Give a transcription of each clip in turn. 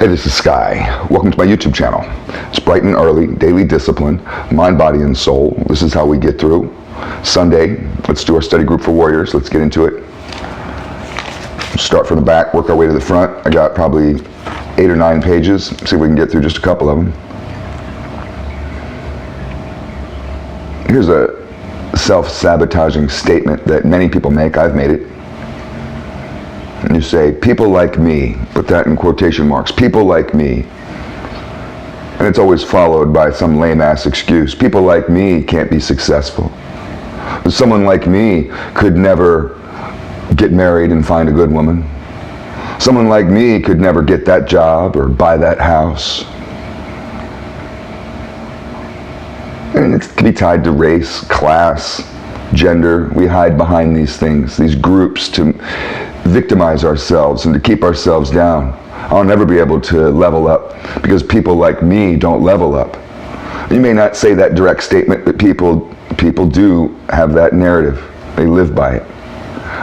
Hey, this is Sky. Welcome to my YouTube channel. It's bright and early, daily discipline, mind, body, and soul. This is how we get through. Sunday, let's do our study group for warriors. Let's get into it. Start from the back, work our way to the front. I got probably 8 or 9 pages. See if we can get through just a couple of them. Here's a self-sabotaging statement that many people make. I've made it. And you say, people like me, put that in quotation marks, people like me. And it's always followed by some lame-ass excuse. People like me can't be successful. Someone like me could never get married and find a good woman. Someone like me could never get that job or buy that house. And it can be tied to race, class, gender. We hide behind these things, these groups, to victimize ourselves and to keep ourselves down. I'll never be able to level up because people like me don't level up. You may not say that direct statement, but people do have that narrative. They live by it.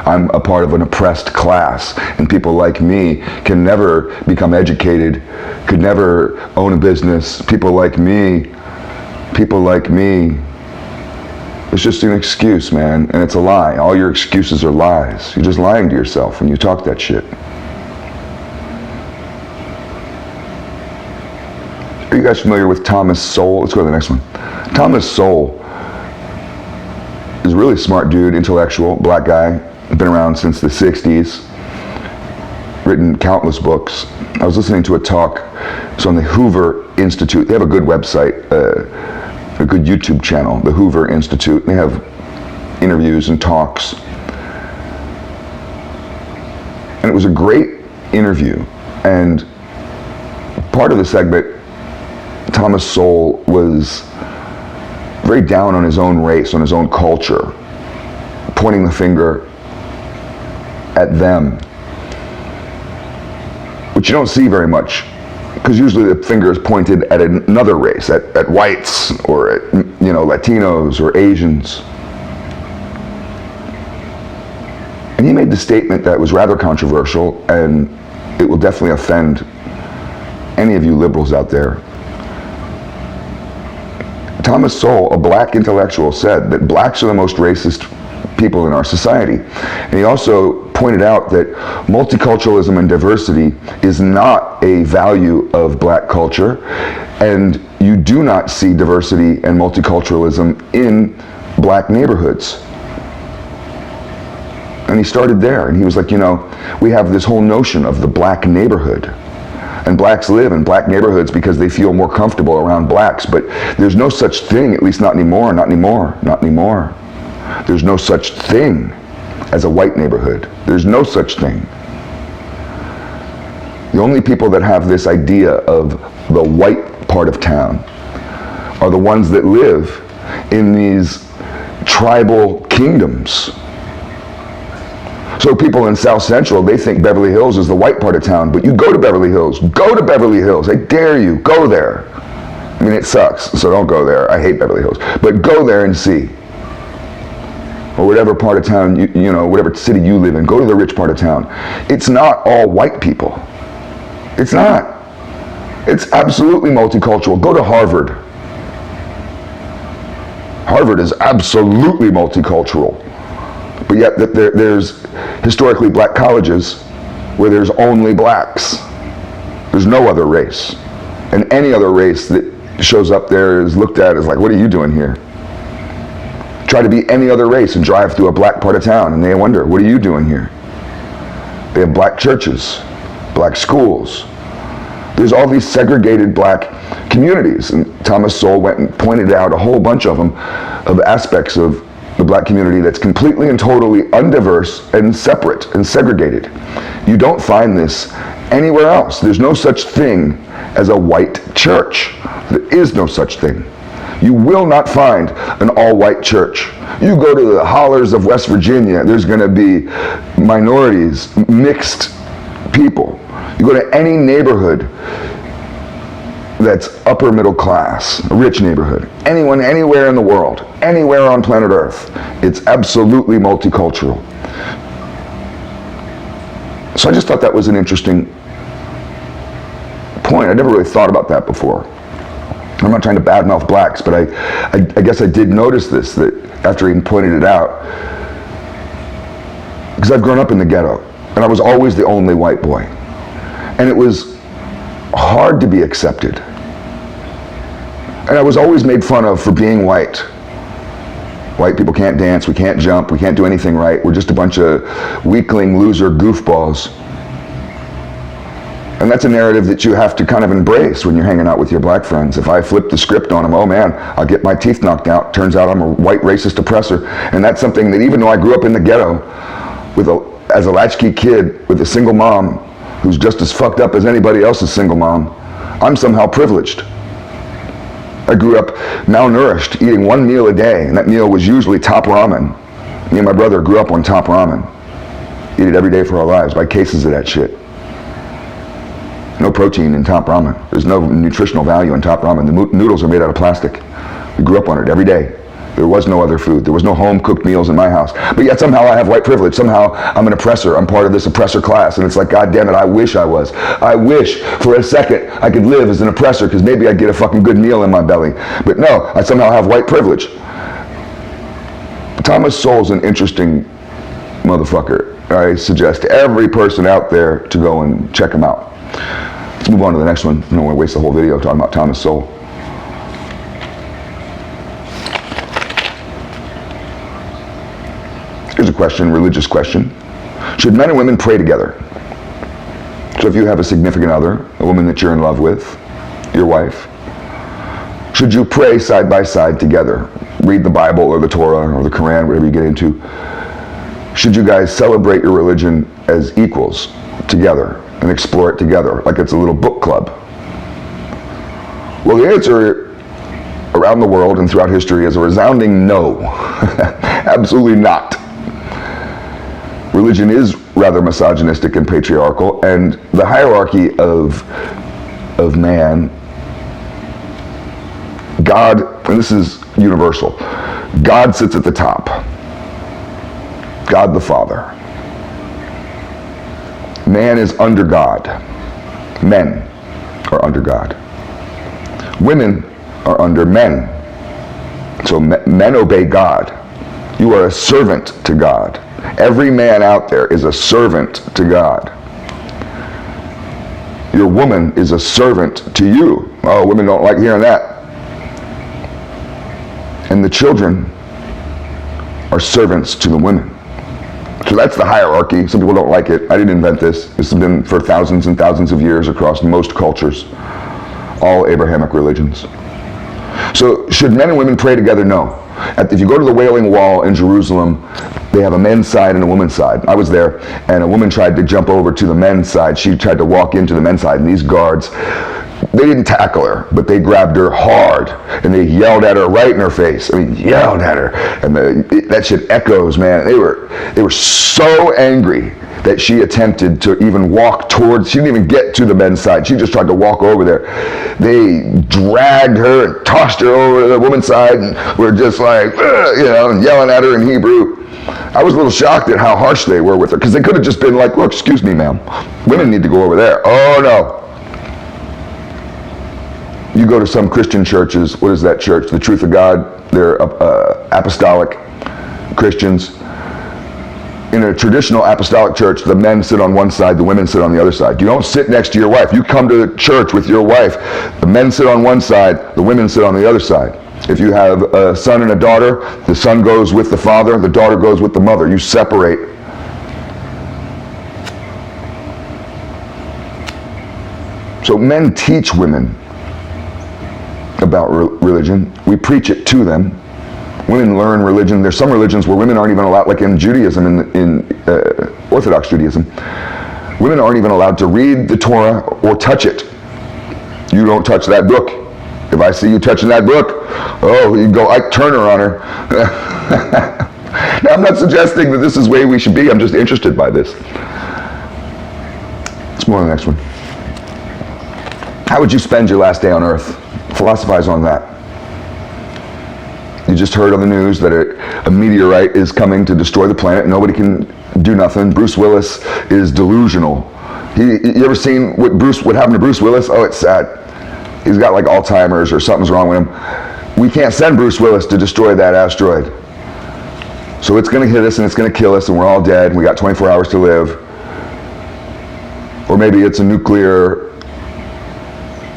I'm a part of an oppressed class, and people like me can never become educated, could never own a business. People like me, it's just an excuse, man, and it's a lie. All your excuses are lies. You're just lying to yourself when you talk that shit. Are you guys familiar with Thomas Sowell? Let's go to the next one. Thomas Sowell is a really smart dude, intellectual, black guy, been around since the 60s, written countless books. I was listening to a talk. It's on the Hoover Institute. They have a good website, a good YouTube channel, the Hoover Institute. They have interviews and talks. And it was a great interview. And part of the segment, Thomas Sowell was very down on his own race, on his own culture, pointing the finger at them, which you don't see very much, because usually the finger is pointed at another race, at whites or at, Latinos or Asians. And he made the statement that was rather controversial, and it will definitely offend any of you liberals out there. Thomas Sowell, a black intellectual, said that blacks are the most racist people in our society. And he also pointed out that multiculturalism and diversity is not a value of black culture, and you do not see diversity and multiculturalism in black neighborhoods. And he started there, and he was like, we have this whole notion of the black neighborhood. And blacks live in black neighborhoods because they feel more comfortable around blacks, but there's no such thing, at least not anymore. There's no such thing as a white neighborhood. There's no such thing. The only people that have this idea of the white part of town are the ones that live in these tribal kingdoms. So people in South Central, they think Beverly Hills is the white part of town, but you go to Beverly Hills. Go to Beverly Hills. I dare you. Go there. I mean, it sucks, so don't go there. I hate Beverly Hills. But go there and see. Or whatever part of town, whatever city you live in, go to the rich part of town. It's not all white people. It's not. It's absolutely multicultural. Go to Harvard. Harvard is absolutely multicultural. But yet there's historically black colleges where there's only blacks. There's no other race. And any other race that shows up there is looked at as like, what are you doing here? Try to be any other race and drive through a black part of town, and they wonder, what are you doing here? They have black churches, black schools. There's all these segregated black communities, and Thomas Sowell went and pointed out a whole bunch of them, of aspects of the black community that's completely and totally undiverse and separate and segregated. You don't find this anywhere else. There's no such thing as a white church. There is no such thing. You will not find an all-white church. You go to the hollers of West Virginia, there's going to be minorities, mixed people. You go to any neighborhood that's upper middle class, a rich neighborhood, anyone, anywhere in the world, anywhere on planet Earth, it's absolutely multicultural. So I just thought that was an interesting point. I never really thought about that before. I'm not trying to badmouth blacks, but I guess I did notice this, that after he pointed it out, because I've grown up in the ghetto, and I was always the only white boy. And it was hard to be accepted. And I was always made fun of for being white. White people can't dance, we can't jump, we can't do anything right. We're just a bunch of weakling, loser goofballs. And that's a narrative that you have to kind of embrace when you're hanging out with your black friends. If I flip the script on them, oh man, I'll get my teeth knocked out. Turns out I'm a white racist oppressor. And that's something that even though I grew up in the ghetto as a latchkey kid with a single mom who's just as fucked up as anybody else's single mom, I'm somehow privileged. I grew up malnourished, eating one meal a day, and that meal was usually Top Ramen. Me and my brother grew up on Top Ramen. Eat it every day for our lives, buy cases of that shit. No protein in Top Ramen. There's no nutritional value in Top Ramen. The noodles are made out of plastic. We grew up on it every day. There was no other food. There was no home-cooked meals in my house. But yet somehow I have white privilege. Somehow I'm an oppressor. I'm part of this oppressor class. And it's like, God damn it, I wish I was. I wish for a second I could live as an oppressor because maybe I'd get a fucking good meal in my belly. But no, I somehow have white privilege. Thomas Sowell's an interesting motherfucker. I suggest every person out there to go and check him out. Let's move on to the next one. I don't want to waste the whole video talking about Thomas Sowell. Here's a question, religious question. Should men and women pray together? So if you have a significant other, a woman that you're in love with, your wife, should you pray side by side together? Read the Bible or the Torah or the Quran, whatever you get into. Should you guys celebrate your religion as equals together and explore it together, like it's a little book club? Well, the answer around the world and throughout history is a resounding no. Absolutely not. Religion is rather misogynistic and patriarchal, and the hierarchy of man, God, and this is universal, God sits at the top. God the Father. Man is under God. Men are under God. Women are under men. So men obey God. You are a servant to God. Every man out there is a servant to God. Your woman is a servant to you. Oh, women don't like hearing that. And the children are servants to the women. So that's the hierarchy. Some people don't like it. I didn't invent this. This has been for thousands and thousands of years across most cultures, all Abrahamic religions. So should men and women pray together? No. If you go to the Wailing Wall in Jerusalem, they have a men's side and a woman's side. I was there, and a woman tried to jump over to the men's side. She tried to walk into the men's side, and these guards, they didn't tackle her, but they grabbed her hard, and they yelled at her right in her face. I mean, yelled at her, and that shit echoes, man. They were so angry that she attempted to even walk towards, she didn't even get to the men's side. She just tried to walk over there. They dragged her and tossed her over to the woman's side, and were just like, and yelling at her in Hebrew. I was a little shocked at how harsh they were with her, because they could have just been like, look, excuse me, ma'am, women need to go over there. Oh, no. You go to some Christian churches, what is that church? The Truth of God, they're apostolic Christians. In a traditional apostolic church, the men sit on one side, the women sit on the other side. You don't sit next to your wife. You come to the church with your wife. The men sit on one side, the women sit on the other side. If you have a son and a daughter, the son goes with the father, the daughter goes with the mother. You separate. So men teach women about religion. We preach it to them. Women learn religion. There's some religions where women aren't even allowed, like in Judaism, in Orthodox Judaism, women aren't even allowed to read the Torah or touch it. You don't touch that book. If I see you touching that book, oh, you go Ike Turner on her. Now, I'm not suggesting that this is the way we should be. I'm just interested by this. Let's move on to the next one. How would you spend your last day on earth? Philosophize on that. You just heard on the news that a meteorite is coming to destroy the planet. Nobody can do nothing. Bruce Willis is delusional You ever seen what happened to Bruce Willis? Oh, it's sad. He's got like Alzheimer's or something's wrong with him. We can't send Bruce Willis to destroy that asteroid. So it's going to hit us and it's going to kill us and we're all dead and we got 24 hours to live. Or maybe it's a nuclear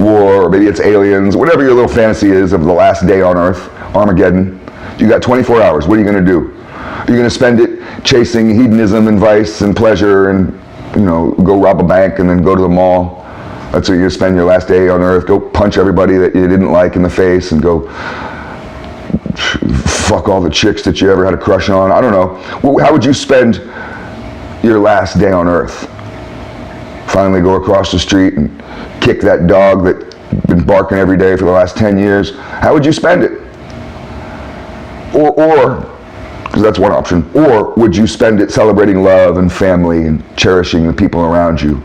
war, or maybe it's aliens, whatever your little fantasy is of the last day on Earth, Armageddon. You got 24 hours. What are you going to do? Are you going to spend it chasing hedonism and vice and pleasure and, go rob a bank and then go to the mall? That's where you're going to spend your last day on Earth. Go punch everybody that you didn't like in the face and go fuck all the chicks that you ever had a crush on. I don't know. How would you spend your last day on Earth? Finally go across the street and kick that dog that's been barking every day for the last 10 years. How would you spend it? Or, because that's one option, or would you spend it celebrating love and family and cherishing the people around you?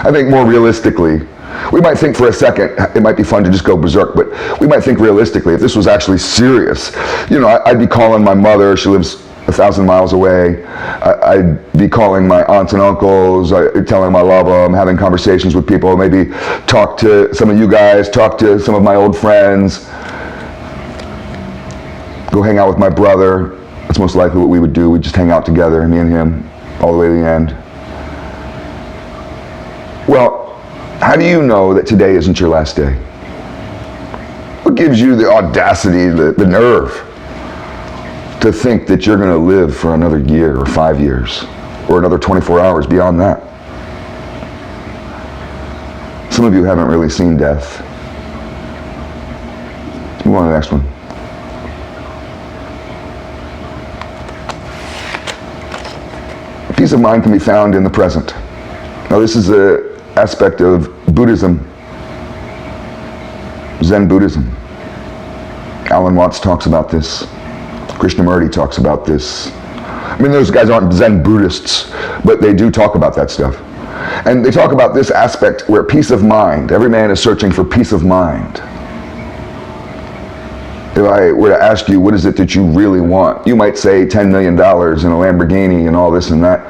I think more realistically, we might think for a second, it might be fun to just go berserk, but we might think realistically, if this was actually serious, I'd be calling my mother, she lives 1,000 miles away. I'd be calling my aunts and uncles, telling them I love them, having conversations with people, maybe talk to some of you guys, talk to some of my old friends, go hang out with my brother. That's most likely what we would do. We'd just hang out together, me and him, all the way to the end. Well, how do you know that today isn't your last day? What gives you the audacity, the nerve to think that you're going to live for another year or 5 years or another 24 hours beyond that? Some of you haven't really seen death. Move on to the next one. Peace of mind can be found in the present. Now this is an aspect of Buddhism, Zen Buddhism. Alan Watts talks about this. Krishnamurti talks about this. I mean, those guys aren't Zen Buddhists, but they do talk about that stuff. And they talk about this aspect where peace of mind, every man is searching for peace of mind. If I were to ask you, what is it that you really want? You might say $10 million and a Lamborghini and all this and that.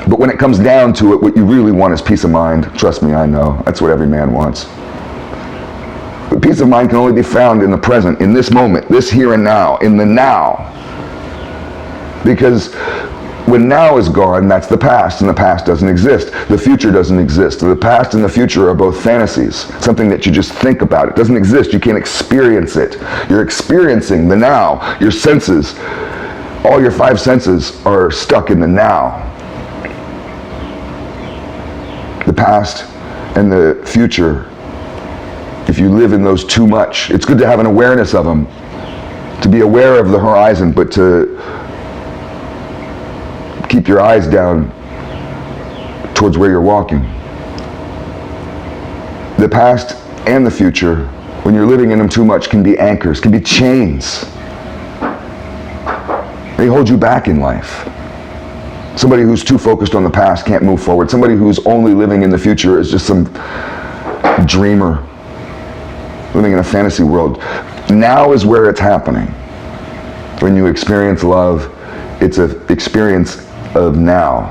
But when it comes down to it, what you really want is peace of mind. Trust me, I know. That's what every man wants. But peace of mind can only be found in the present, in this moment, this here and now, in the now. Because when now is gone, that's the past, and the past doesn't exist. The future doesn't exist. The past and the future are both fantasies, something that you just think about. It doesn't exist. You can't experience it. You're experiencing the now. Your senses, all your 5 senses are stuck in the now. The past and the future, if you live in those too much, it's good to have an awareness of them, to be aware of the horizon, but to keep your eyes down towards where you're walking. The past and the future, when you're living in them too much, can be anchors, can be chains. They hold you back in life. Somebody who's too focused on the past can't move forward. Somebody who's only living in the future is just some dreamer living in a fantasy world. Now is where it's happening. When you experience love, it's an experience of now.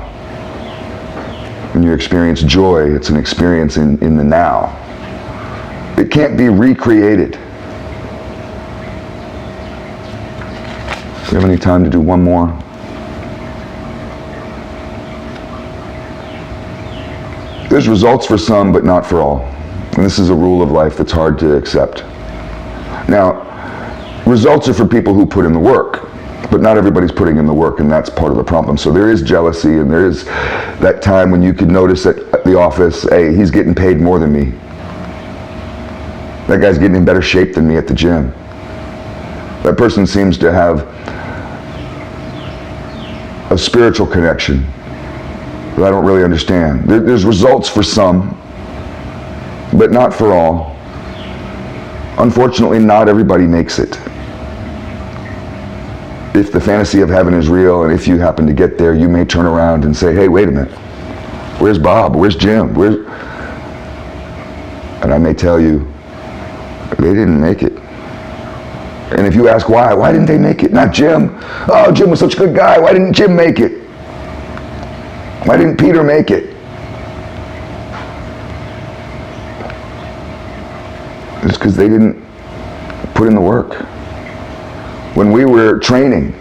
When you experience joy, it's an experience in the now. It can't be recreated. Do we have any time to do one more? There's results for some, but not for all. And this is a rule of life that's hard to accept. Now, results are for people who put in the work, but not everybody's putting in the work, and that's part of the problem. So there is jealousy, and there is that time when you could notice at the office, hey, he's getting paid more than me. That guy's getting in better shape than me at the gym. That person seems to have a spiritual connection that I don't really understand. There's results for some, but not for all. Unfortunately, not everybody makes it. If the fantasy of heaven is real, and if you happen to get there, you may turn around and say, hey, wait a minute. Where's Bob? Where's Jim? And I may tell you, they didn't make it. And if you ask why didn't they make it? Not Jim. Oh, Jim was such a good guy. Why didn't Jim make it? Why didn't Peter make it? It's because they didn't put in the work. When we were training,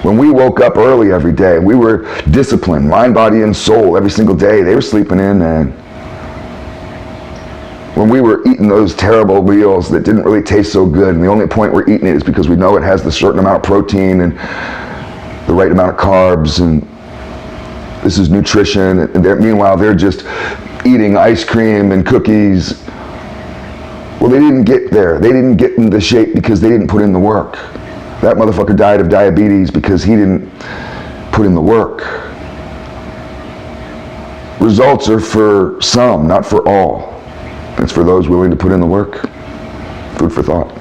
when we woke up early every day, we were disciplined, mind, body, and soul every single day. They were sleeping in, man. When we were eating those terrible meals that didn't really taste so good, and the only point we're eating it is because we know it has the certain amount of protein and the right amount of carbs, and this is nutrition, and meanwhile they're just eating ice cream and cookies. Well, they didn't get there. They didn't get into shape because they didn't put in the work. That motherfucker died of diabetes because he didn't put in the work. Results are for some, not for all. It's for those willing to put in the work. Food for thought.